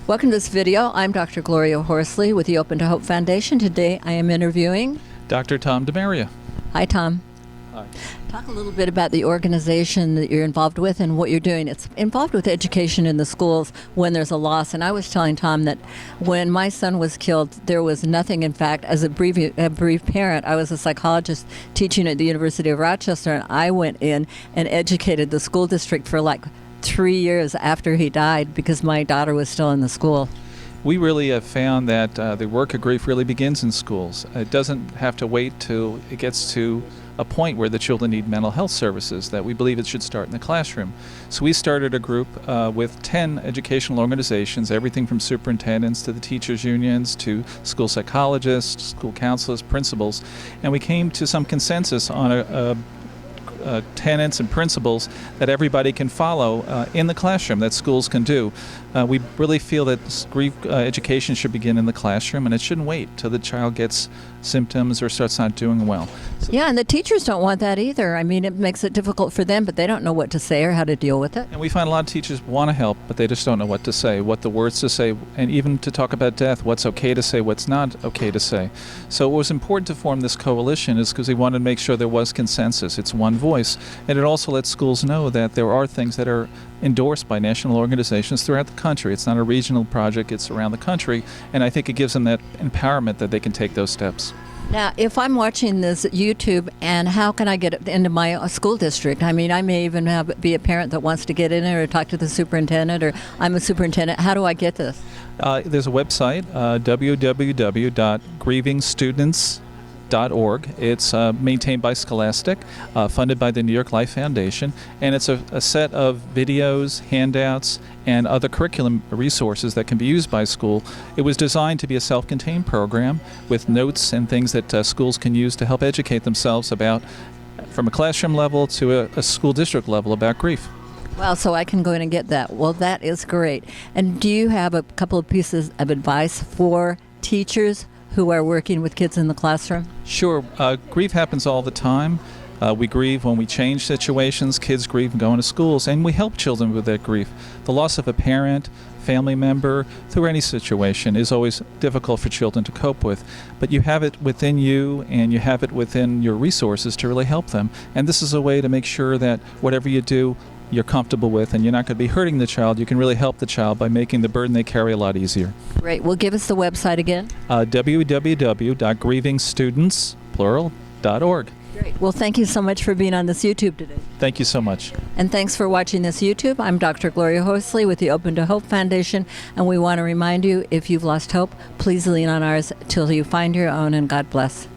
Welcome to this video. I'm Dr. Gloria Horsley with the Open to Hope Foundation. Today I am interviewing Dr. Tom Demaria. Hi, Tom. Hi. Talk a little bit about the organization that you're involved with and what you're doing. It's involved with education in the schools when there's a loss. And I was telling Tom that when my son was killed, there was nothing. In fact, as a bereaved parent, I was a psychologist teaching at the University of Rochester, and I went in and educated the school district for like 3 years after he died because my daughter was still in the school. We really have found that the work of grief really begins in schools. It doesn't have to wait till it gets to a point where the children need mental health services, that we believe it should start in the classroom. So we started a group with 10 educational organizations, everything from superintendents to the teachers' unions to school psychologists, school counselors, principals, and we came to some consensus on tenets and principles that everybody can follow in the classroom, that schools can do. We really feel that grief education should begin in the classroom, and it shouldn't wait till the child gets symptoms or starts not doing well. So, yeah, and the teachers don't want that either. I mean, it makes it difficult for them, but they don't know what to say or how to deal with it. and we find a lot of teachers want to help, but they just don't know what to say, what the words to say, and even to talk about death, what's okay to say, what's not okay to say. So it was important to form this coalition is because we wanted to make sure there was consensus. It's one voice, and it also lets schools know that there are things that are endorsed by national organizations throughout the country. It's not a regional project, it's around the country, and I think it gives them that empowerment that they can take those steps. Now, if I'm watching this YouTube, and how can I get it into my school district? I mean, I may even be a parent that wants to get in there or talk to the superintendent, or I'm a superintendent. How do I get this? There's a website, www.grievingstudents.org. It's maintained by Scholastic, funded by the New York Life Foundation, and it's a set of videos, handouts, and other curriculum resources that can be used by school. It was designed to be a self-contained program with notes and things that schools can use to help educate themselves about, from a classroom level to a school district level, about grief. Well, so I can go in and get that. Well, that is great. And do you have a couple of pieces of advice for teachers who are working with kids in the classroom? Sure. Grief happens all the time. We grieve when we change situations. Kids grieve going to schools, and we help children with that grief. The loss of a parent, family member, through any situation is always difficult for children to cope with. But you have it within you, and you have it within your resources to really help them. And this is a way to make sure that whatever you do, you're comfortable with, and you're not going to be hurting the child. You can really help the child by making the burden they carry a lot easier. Great. Well, give us the website again. www.grievingstudents.org. Great. Well, thank you so much for being on this YouTube today. Thank you so much. And thanks for watching this YouTube. I'm Dr. Gloria Horsley with the Open to Hope Foundation, and we want to remind you, if you've lost hope, please lean on ours till you find your own, and God bless.